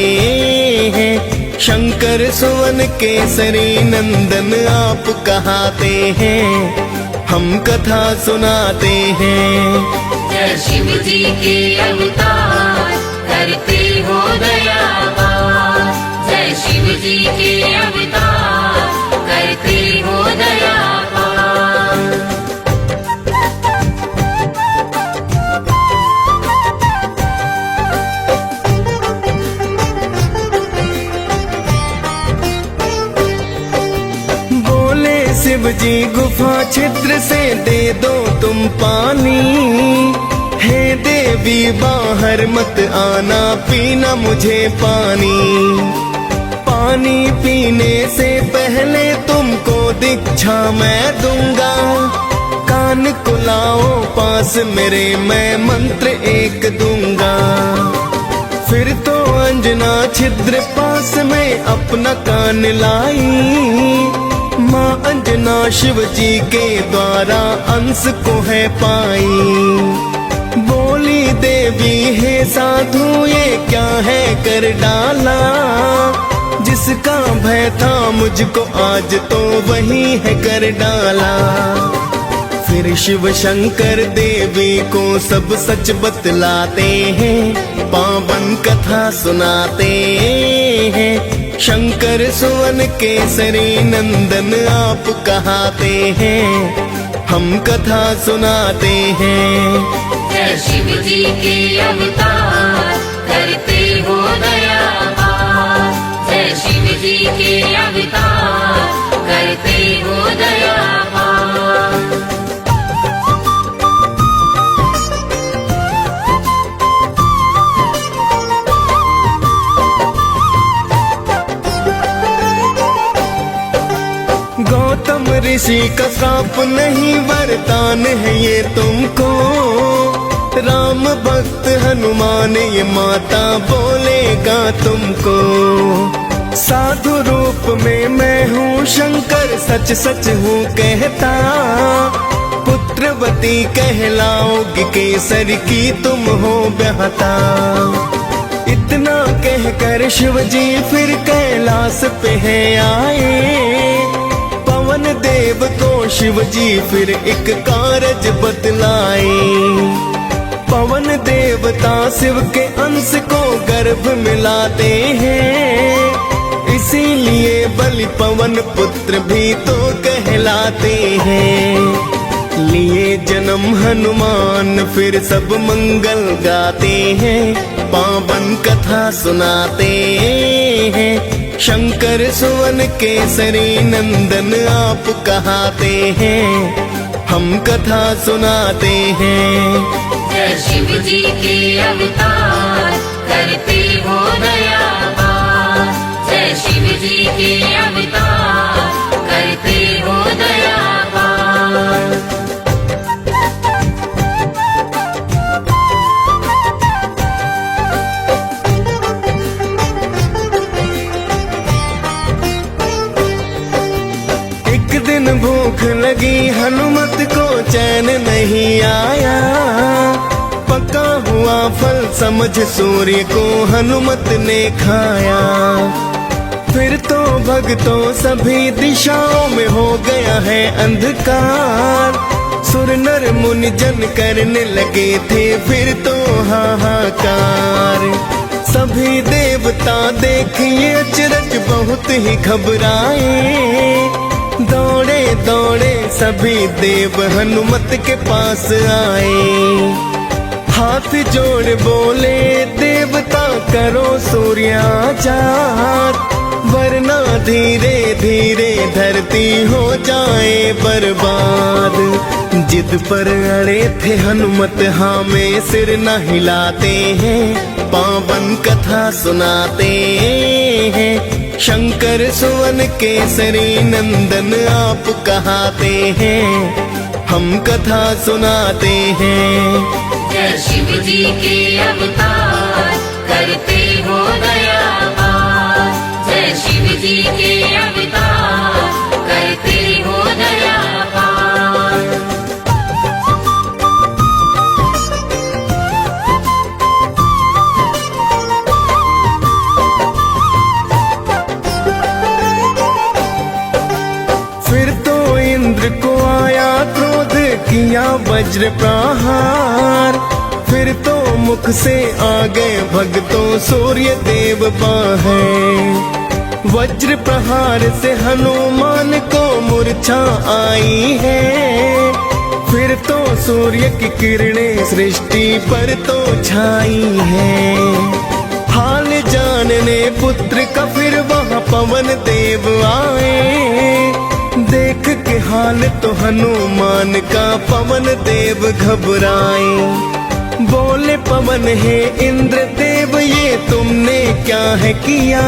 हैं। शंकर सुवन केसरी नंदन आप कहाते हैं, हम कथा सुनाते हैं। जय शिव जी के अवतार करते हो दयावान, जय शिव जी के अवतार करते हो दयावान। शिव जी गुफा छिद्र से दे दो तुम पानी, हे देवी बाहर मत आना पीना मुझे पानी। पानी पीने से पहले तुमको दीक्षा मैं दूंगा, कान को लाओ पास मेरे मैं मंत्र एक दूंगा। फिर तो अंजना छिद्र पास में अपना कान लाई, माँ अंजना शिव जी के द्वारा अंश को है पाई। बोली देवी हे साधु ये क्या है कर डाला, जिसका भय था मुझको आज तो वही है कर डाला। फिर शिव शंकर देवी को सब सच बतलाते हैं, पावन कथा सुनाते हैं। शंकर सुवन केसरी नंदन आप कहाते हैं, हम कथा सुनाते हैं। जय शिव जी के अवतार करते हो दयावान, जय शिव जी के अवतार करते हो दयावान। गौतम ऋषि का श्राप नहीं वरदान है ये तुमको, राम भक्त हनुमान ये माता बोलेगा तुमको। साधु रूप में मैं हूँ शंकर सच सच हूँ कहता, पुत्रवती कहलाओगी केसर की तुम हो ब्याहता। इतना कहकर शिव जी फिर कैलाश पे है आए, पवन देव को शिव जी फिर एक कारज बतलाए। पवन देवता शिव के अंश को गर्भ मिलाते हैं, इसीलिए बलि पवन पुत्र भी तो कहलाते हैं। लिए जन्म हनुमान फिर सब मंगल गाते हैं, पावन कथा सुनाते हैं। शंकर सुवन केसरी नंदन आप कहाते हैं, हम कथा सुनाते हैं। जय शिव जी के अवतार करते हो दयावान, जय शिव जी के अवतार करते हो दयावान। भूख लगी हनुमत को चैन नहीं आया, पका हुआ फल समझ सूर्य को हनुमत ने खाया। फिर तो भक्तों सभी दिशाओं में हो गया है अंधकार, सुर नर मुनि जन करने लगे थे फिर तो हाहाकार। सभी देवता देखिए अचरज बहुत ही घबराए, दौड़े दौड़े सभी देव हनुमत के पास आए, हाथ जोड़ बोले देवता करो सूर्याचार, वरना धीरे धीरे धरती हो जाए बर्बाद। जिद पर अड़े थे हनुमत, हाँ में सिर न हिलाते हैं, पावन कथा सुनाते हैं। शंकर सुवन केसरी नंदन आप कहाते हैं, हम कथा सुनाते हैं। जय शिव जी के अवतार करते हो दयावार, जय शिव जी के अवतार करते हो दयावार। फिर तो इंद्र को आया क्रोध, किया वज्र प्रहार, फिर तो मुख से आ गए भक्तों सूर्य देव बाहर। वज्र प्रहार से हनुमान को मूर्छा आई है, फिर तो सूर्य की किरणें सृष्टि पर तो छाई है। हाल जानने पुत्र का फिर वहाँ पवन देव आए, देख के हाल तो हनुमान का पवन देव घबराए। बोले पवन है इंद्र देव ये तुमने क्या है किया,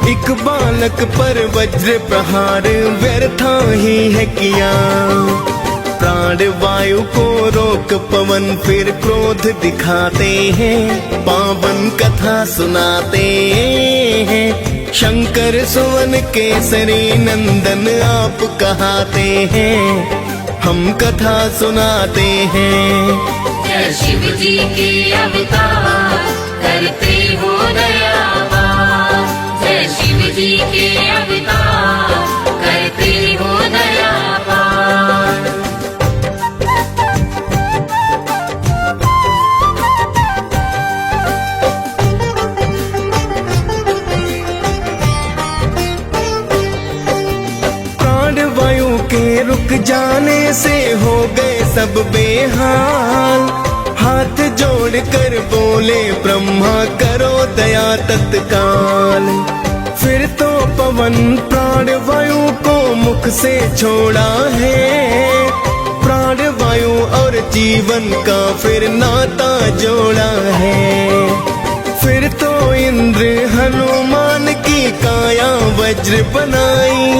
एक बालक पर वज्र प्रहार व्यर्था ही है किया। प्राण वायु को रोक पवन फिर क्रोध दिखाते हैं, पावन कथा सुनाते हैं। शंकर सुवन केसरी नंदन आप कहाते हैं, हम कथा सुनाते हैं। जय शिव जी के अवतार करते हो दयावार, जय शिव जी के अवतार करते हो दयावार। प्राणवायु के रुक जाने से हो गए सब बेहाल, हाथ जोड़ कर बोले ब्रह्मा करो दया तत्काल। फिर तो पवन प्राणवायु को मुख से छोड़ा है, प्राणवायु और जीवन का फिर नाता जोड़ा है। फिर तो इंद्र हनुमान की काया वज्र बनाई,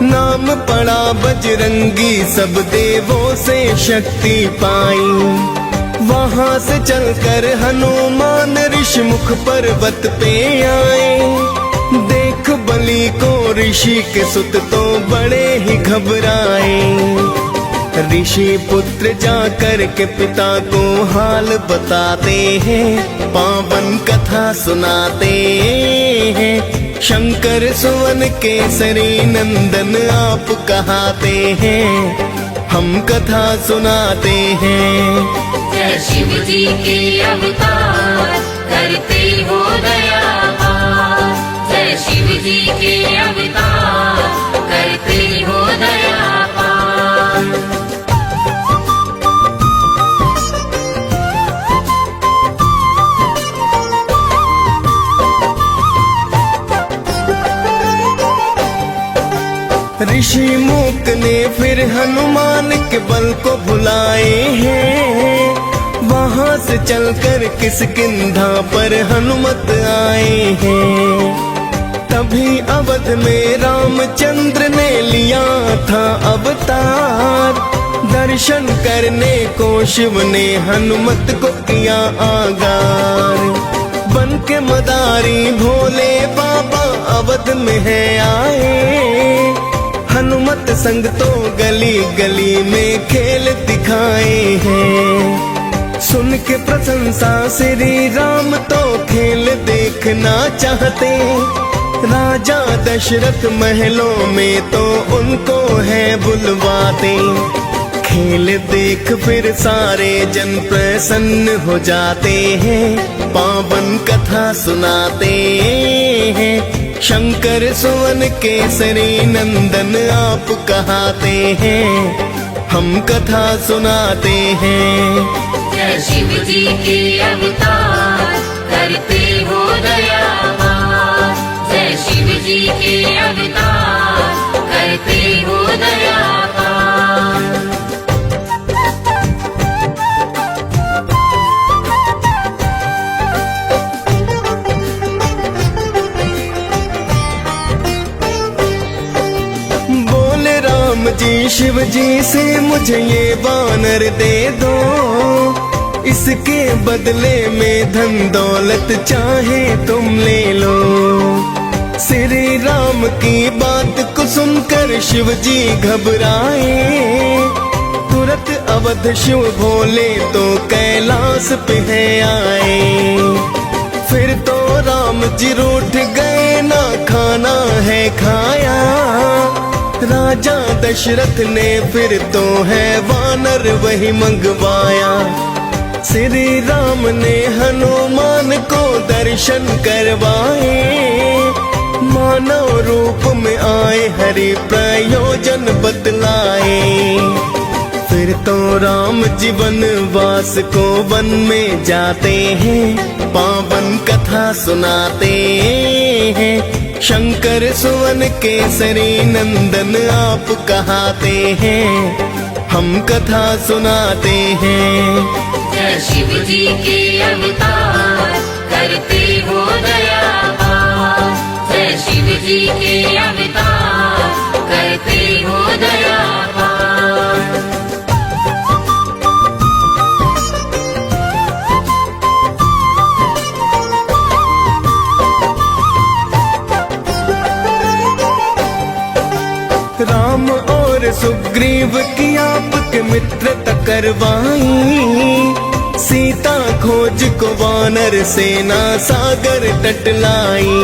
नाम पड़ा बजरंगी सब देवों से शक्ति पाई। वहाँ से चलकर हनुमान ऋषिमुख पर्वत पे आए, देख बलि को ऋषि के सुत तो बड़े ही घबराए। ऋषि पुत्र जाकर के पिता को हाल बताते हैं, पावन कथा सुनाते हैं। शंकर सुवन केसरी नंदन आप कहाते हैं, हम कथा सुनाते हैं। जय शिव जी के अवतार करते हो दयावार, जय शिव जी के अवतार करते हो दयावार। ऋषि मुक्त ने फिर हनुमान के बल को भुलाए हैं, वहाँ से चलकर किष्किंधा पर हनुमत आए हैं। तभी अवध में रामचंद्र ने लिया था अवतार, दर्शन करने को शिव ने हनुमत को किया आगार। बन के मदारी भोले बाबा अवध में है आए, हनुमत संग तो गली गली में खेल दिखाए हैं। सुन के प्रशंसा श्री राम तो खेल देखना चाहते, राजा दशरथ महलों में तो उनको है बुलवाते। खेल देख फिर सारे जन प्रसन्न हो जाते हैं, पावन कथा सुनाते हैं। शंकर सुवन केसरी नंदन आप कहाते हैं, हम कथा सुनाते हैं। जय शिव जी के अवतार करते हो दयावान, जय शिव जी के अवतार करते हो दयावान। बोले राम जी शिव जी से मुझे ये वानर दे दो, इसके बदले में धन दौलत चाहे तुम ले लो। श्री राम की बात को सुनकर शिव जी घबराए, तुरंत अवध शिव भोले तो कैलाश पे है आए। फिर तो राम जी रूठ गए, ना खाना है खाया, राजा दशरथ ने फिर तो है वानर वही मंगवाया। श्री राम ने हनुमान को दर्शन करवाए, मानव रूप में आए हरि प्रयोजन बतलाए। फिर तो राम जी वनवास को वन में जाते हैं, पावन कथा सुनाते हैं। शंकर सुवन केसरी नंदन आप कहाते हैं, हम कथा सुनाते हैं। जय शिव जी के अवतार करते हो दयावान, जय शिव जी के अवतार करते हो दयावान। राम और सुग्रीव की आपके मित्रता करवाई, सीता खोज को वानर सेना सागर तट लाई।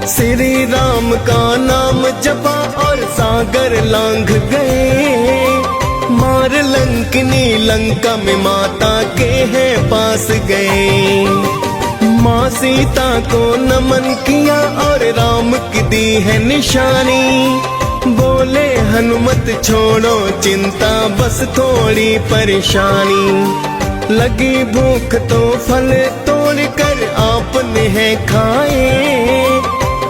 श्री राम का नाम जपा और सागर लांघ गए, मार लंकिनी लंका में माता के हैं पास गए। माँ सीता को नमन किया और राम की दी है निशानी, बोले हनुमत छोड़ो चिंता बस थोड़ी परेशानी। लगी भूख तो फल तोड़ कर आपने है खाए,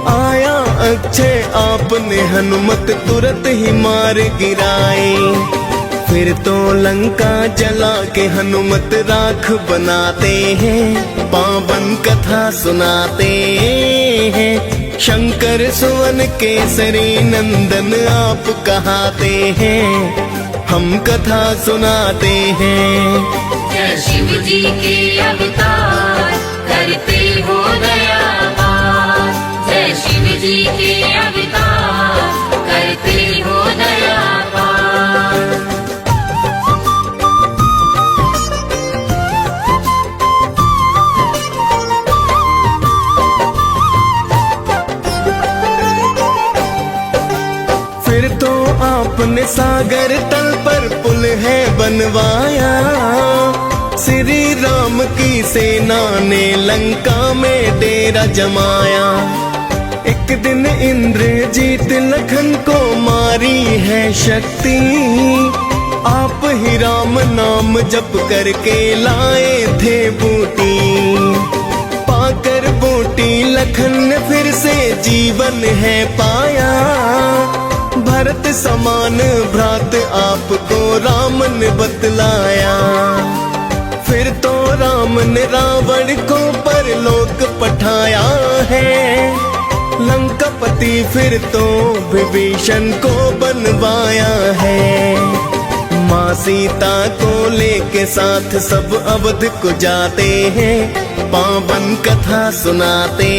आया अक्षय आपने हनुमत तुरंत ही मार गिराए। फिर तो लंका जला के हनुमत राख बनाते हैं, पावन कथा सुनाते हैं। शंकर सुवन केसरी नंदन आप कहाते हैं, हम कथा सुनाते हैं। जय शिव जी के अवतार करते हो दयावान, जय शिव जी के अवतार करते हो दयावान। फिर तो आपने सागर तल पर पुल है बनवाया, श्री राम की सेना ने लंका में डेरा जमाया। एक दिन इंद्रजीत लखन को मारी है शक्ति, आप ही राम नाम जप करके लाए थे बूटी। पाकर बूटी लखन ने फिर से जीवन है पाया, भरत समान भ्रात आपको राम ने बतलाया। फिर तो राम ने रावण को परलोक पठाया है, लंकापति फिर तो विभीषण को बनवाया है। माँ सीता को लेके साथ सब अवध को जाते हैं, पावन कथा सुनाते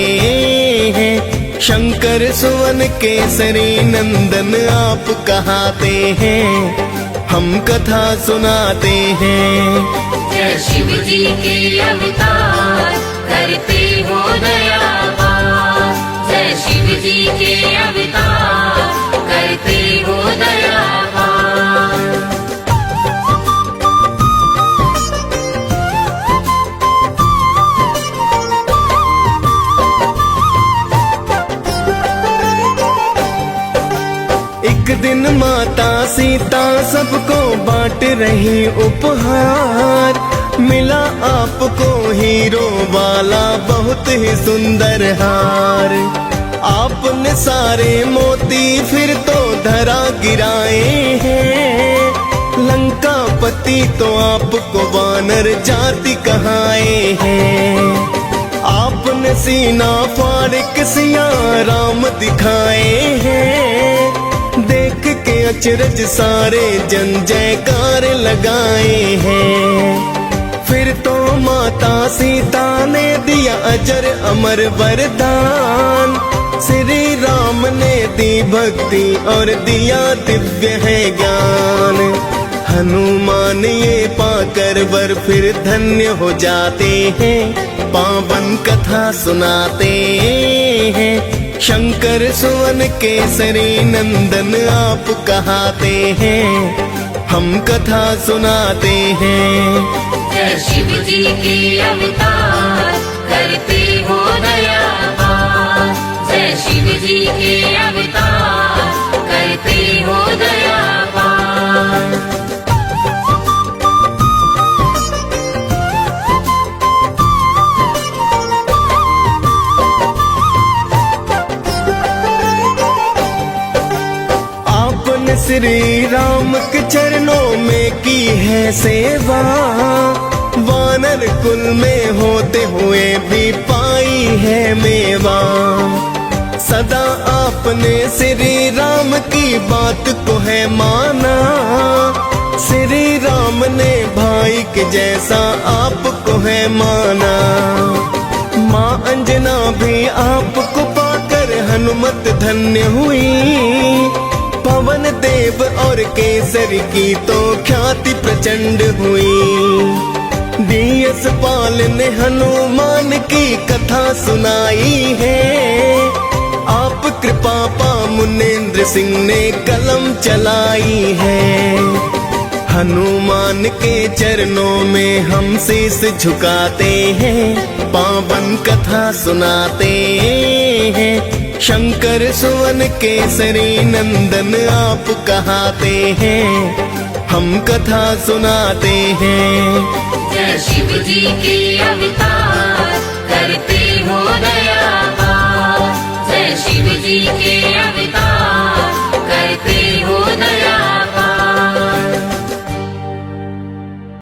हैं। शंकर सुवन केसरी नंदन आप कहाते हैं, हम कथा सुनाते हैं। जय शिव जी के अवतार करते हो दयावान, जय शिव जी के अवतार करते हो दयावान। दिन माता सीता सबको बांट रही उपहार, मिला आपको हीरो वाला बहुत ही सुंदर हार। आपने सारे मोती फिर तो धरा गिराए हैं, लंकापति तो आपको वानर जाति कहाए हैं। आपने सीना फाड़ के सिया राम दिखाए हैं, देख के अचरज सारे जन जयकार लगाए हैं। फिर तो माता सीता ने दिया अजर अमर वरदान, श्री राम ने दी भक्ति और दिया दिव्य है ज्ञान। हनुमान ये पाकर वर फिर धन्य हो जाते हैं, पावन कथा सुनाते हैं। शंकर सुवन केसरी नंदन आप कहाते हैं, हम कथा सुनाते हैं। जय शिव जी के अवतार करते हो दयावान, जय शिव जी के अवतार करते हो दयावान। आपने श्री राम के चरणों में की है सेवा, वानर कुल में होते हुए भी पाई है मेवा। सदा आपने श्री राम की बात को है माना, श्री राम ने भाई के जैसा आपको है माना। माँ अंजना भी आपको पाकर हनुमत धन्य हुई, पवन देव और केसरी की तो ख्याति प्रचंड हुई। डीएस पाल ने हनुमान की कथा सुनाई है, आप कृपा पा मुनेन्द्र सिंह ने कलम चलाई है। हनुमान के चरणों में हम शीस झुकाते हैं, पावन कथा सुनाते हैं। शंकर सुवन केसरी नंदन आप कहाते हैं, हम कथा सुनाते हैं। जय शिव जी के अवतार